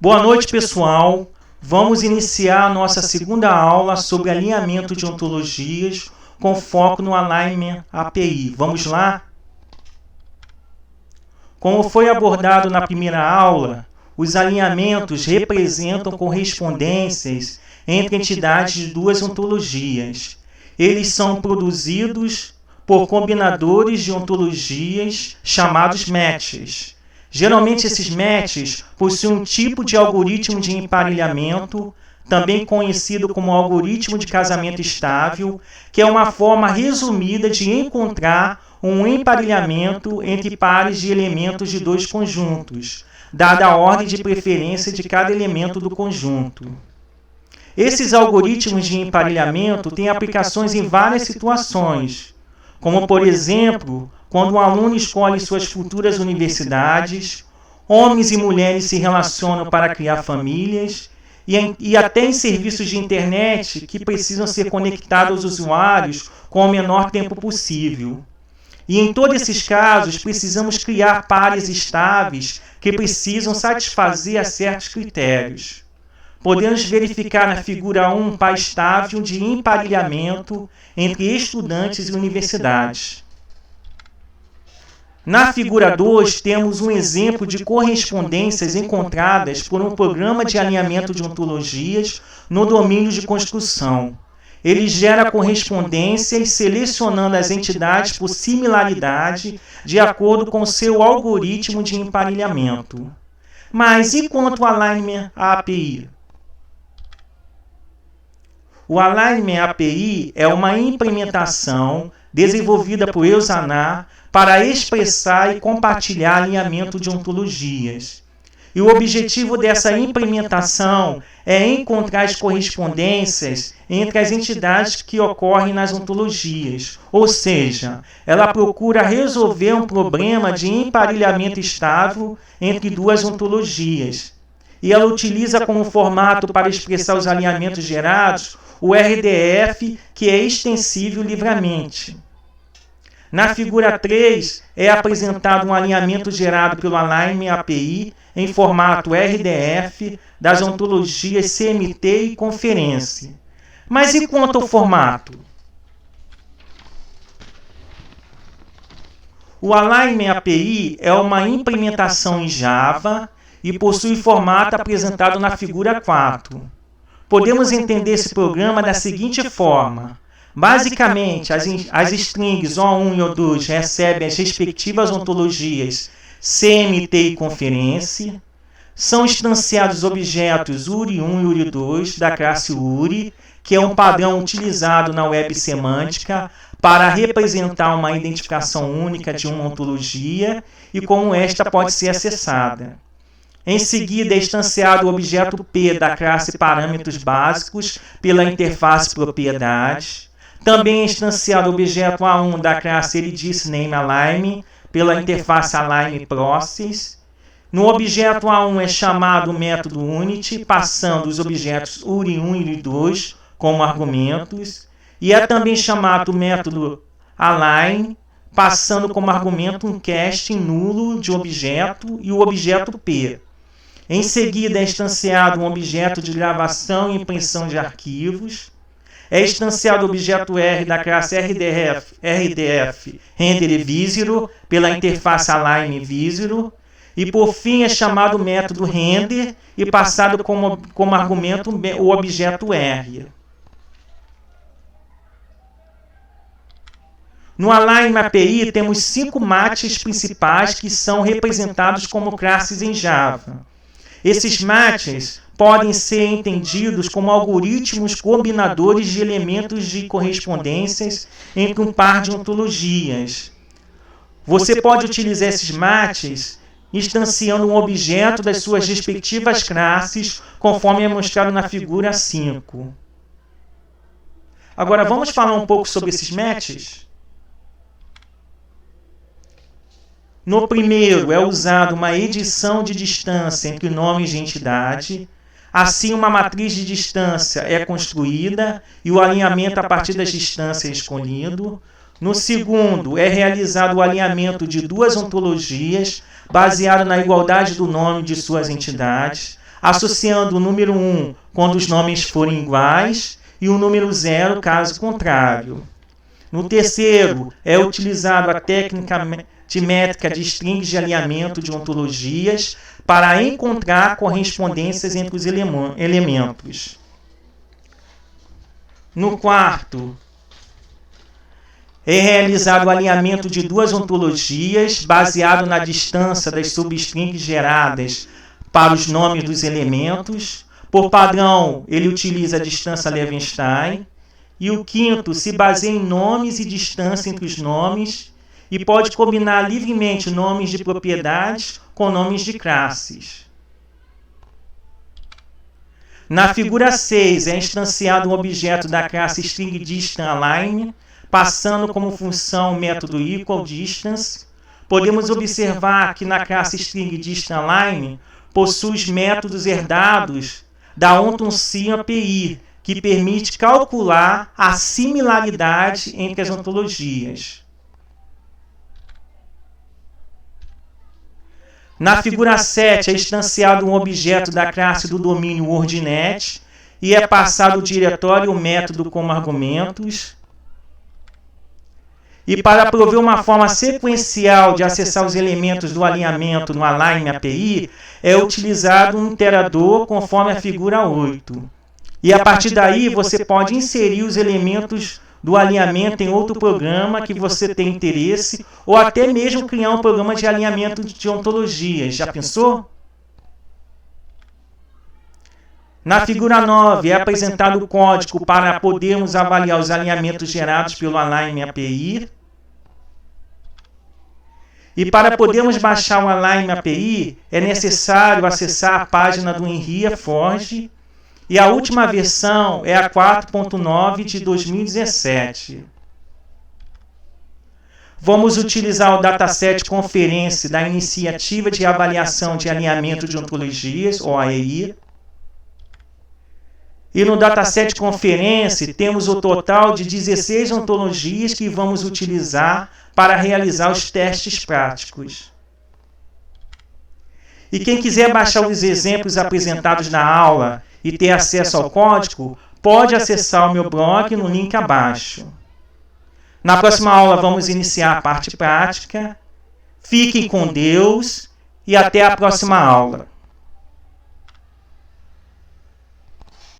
Boa noite, pessoal. Vamos iniciar a nossa segunda aula sobre alinhamento de ontologias com foco no Alignment API. Vamos lá? Como foi abordado na primeira aula, os alinhamentos representam correspondências entre entidades de duas ontologias. Eles são produzidos por combinadores de ontologias chamados matches. Geralmente, esses matches possuem um tipo de algoritmo de emparelhamento, também conhecido como algoritmo de casamento estável, que é uma forma resumida de encontrar um emparelhamento entre pares de elementos de dois conjuntos, dada a ordem de preferência de cada elemento do conjunto. Esses algoritmos de emparelhamento têm aplicações em várias situações, como, por exemplo, quando um aluno escolhe suas futuras universidades, homens e mulheres se relacionam para criar famílias, e até em serviços de internet que precisam ser conectados aos usuários com o menor tempo possível. E em todos esses casos, precisamos criar pares estáveis que precisam satisfazer a certos critérios. Podemos verificar na figura 1 um par estável de emparelhamento entre estudantes e universidades. Na figura 2, temos um exemplo de correspondências encontradas por um programa de alinhamento de ontologias no domínio de construção. Ele gera correspondências selecionando as entidades por similaridade de acordo com seu algoritmo de emparelhamento. Mas e quanto ao Alignment API? O Alignment API é uma implementação desenvolvida por Elsanar para expressar e compartilhar alinhamento de ontologias. E o objetivo dessa implementação é encontrar as correspondências entre as entidades que ocorrem nas ontologias, ou seja, ela procura resolver um problema de emparelhamento estável entre duas ontologias. E ela utiliza como formato para expressar os alinhamentos gerados o RDF, que é extensível livremente. Na figura 3, é apresentado um alinhamento gerado pelo Alignment API em formato RDF das ontologias CMT e Conference. Mas e quanto ao formato? O Alignment API é uma implementação em Java e possui formato apresentado na figura 4. Podemos entender esse programa da seguinte forma. Basicamente, as strings O1 e O2 recebem as respectivas ontologias CMT e Conference. São instanciados objetos URI1 e URI2 da classe URI, que é um padrão utilizado na web semântica para representar uma identificação única de uma ontologia e como esta pode ser acessada. Em seguida, é instanciado o objeto P da classe Parâmetros Básicos pela interface Propriedades. Também é instanciado o objeto A1 da classe ElidisNameAlign pela interface AlignProcess. No objeto A1 é chamado o método Unity, passando os objetos URI1 e URI2 como argumentos. E é também chamado o método Align, passando como argumento um casting nulo de objeto e o objeto P. Em seguida, é instanciado um objeto de gravação e impressão de arquivos. É instanciado o objeto R da classe RDF RenderVisor pela interface AlignVisor. E, por fim, é chamado o método Render e passado como argumento o objeto R. No Alignment API, temos 5 matches principais que são representados como classes em Java. Esses matches podem ser entendidos como algoritmos combinadores de elementos de correspondências entre um par de ontologias. Você pode utilizar esses matches instanciando um objeto das suas respectivas classes, conforme é mostrado na figura 5. Agora, vamos falar um pouco sobre esses matches? No primeiro, é usada uma edição de distância entre nomes de entidade. Assim, uma matriz de distância é construída e o alinhamento a partir das distâncias é escolhido. No segundo, é realizado o alinhamento de duas ontologias baseado na igualdade do nome de suas entidades. associando o número 1 quando os nomes forem iguais e o número 0 caso contrário. No terceiro, é utilizado a técnica de métrica de strings de alinhamento de ontologias para encontrar correspondências entre os elementos. No quarto, é realizado o alinhamento de duas ontologias baseado na distância das substrings geradas para os nomes dos elementos. Por padrão, ele utiliza a distância Levenshtein. E o quinto se baseia em nomes e distância entre os nomes e pode combinar livremente nomes de propriedades com nomes de classes. Na figura 6 é instanciado um objeto da classe stringDistance_Align, passando como função o método equalDistance. Podemos observar que na classe stringDistance_Align possui os métodos herdados da ontologia API, que permite calcular a similaridade entre as ontologias. Na figura 7 é instanciado um objeto da classe do domínio WordNet e é passado o diretório e o método como argumentos. E para prover uma forma sequencial de acessar os elementos do alinhamento no Align API, é utilizado um iterador conforme a figura 8. E a partir daí você pode inserir os elementos do alinhamento em outro programa que você tem interesse, ou até mesmo criar um programa de alinhamento de ontologias. Já pensou? Na figura 9 é apresentado o código para podermos avaliar os alinhamentos gerados pelo Align API. E para podermos baixar o Align API, é necessário acessar a página do Henry Forge. E a última versão é a 4.9 de 2017. Vamos utilizar o dataset Conference da Iniciativa de Avaliação de Alinhamento de Ontologias, OAEI. E no dataset Conference temos o total de 16 ontologias que vamos utilizar para realizar os testes práticos. E quem quiser baixar os exemplos apresentados na aula e ter acesso ao código, pode acessar o meu blog no link abaixo. Na próxima aula vamos iniciar a parte prática. Fiquem com Deus e até a próxima aula.